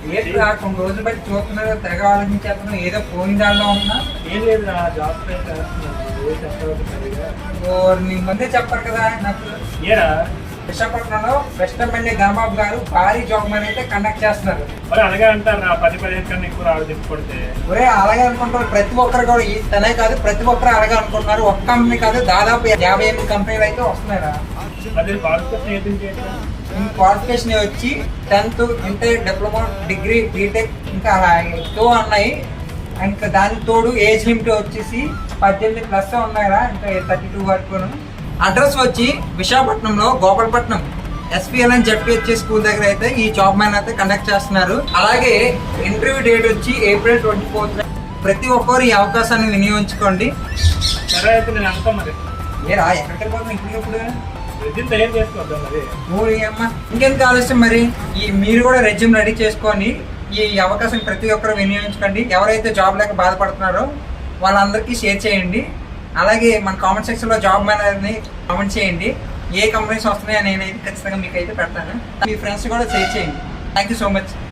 ఏంట్రా కొన్ని రోజులు బట్టి చూస్తున్నారు, తెగ ఆలోచించేస్తున్నావు, ఏదో పోయిన దానిలో ఉన్నా. ఏం లేదు నా జాబ్ ట్రై చేస్తున్నాను. నీ ముందే చెప్పారు కదా నాకు. ఏరా విశాఖపట్నంలో బెస్ట్ ఎమ్మెల్యే గణబాబు గారు భారీ జాబ్ మేళ అయితే కండక్ట్ చేస్తున్నారు. మరి అలాగే అంటారు నా 10-15 కన్నా ఎక్కువ రావడం తిప్పుకొడితే. ఒరే అలాగే అనుకుంటారు ప్రతి ఒక్కరు కూడా, ఈ తనే కాదు ప్రతి ఒక్కరు అలాగే అనుకుంటున్నారు. ఒక్క కంపెనీ కాదు, దాదాపు 58 కంపెనీలు అయితే వస్తున్నారా. అది క్వాలిఫికేషన్ ఏది చేయట్లా. క్వాలిఫికేషన్ వచ్చి 10th, inter, diploma, degree, BTech ఇంకా అలా ఎక్కువ ఉన్నాయి. ఇంకా దానికి తోడు ఏజ్ లిమిట్ వచ్చేసి 18+ ఉన్నాయరా, ఇంకా 32 వరకు. అడ్రస్ వచ్చి విశాఖపట్నంలో గోపాలపట్నం SPLN ZPHC స్కూల్ దగ్గర అయితే ఈ జాబ్ మ్యాన్ అయితే కండక్ట్ చేస్తున్నారు. అలాగే ఇంటర్వ్యూ డేట్ వచ్చి April 24th. ప్రతి ఒక్కరు ఈ అవకాశాన్ని వినియోగించుకోండి. సరే అయితే నేను అంటాం మరి. ఏరా ఎక్కడికి వెళ్ళిపోతున్నాం ఇప్పుడు? రెజ్యూమ్ తయారు చేసుకోవద్దాం మరి. అమ్మ ఇంకెందుకు ఆలస్యం మరి, మీరు కూడా రెజ్యూమ్ రెడీ చేసుకొని ఈ అవకాశం ప్రతి ఒక్కరు వినియోగించుకోండి. ఎవరైతే జాబ్ లేక బాధపడుతున్నారో వాళ్ళందరికీ షేర్ చేయండి. అలాగే మన కామెంట్ సెక్షన్లో జాబ్ మేనేజర్ని కామెంట్ చేయండి. ఏ కంపెనీస్ వస్తున్నాయో నేనైతే ఖచ్చితంగా మీకు అయితే పెడతాను. మీ ఫ్రెండ్స్ కూడా షేర్ చేయండి. Thank you so much.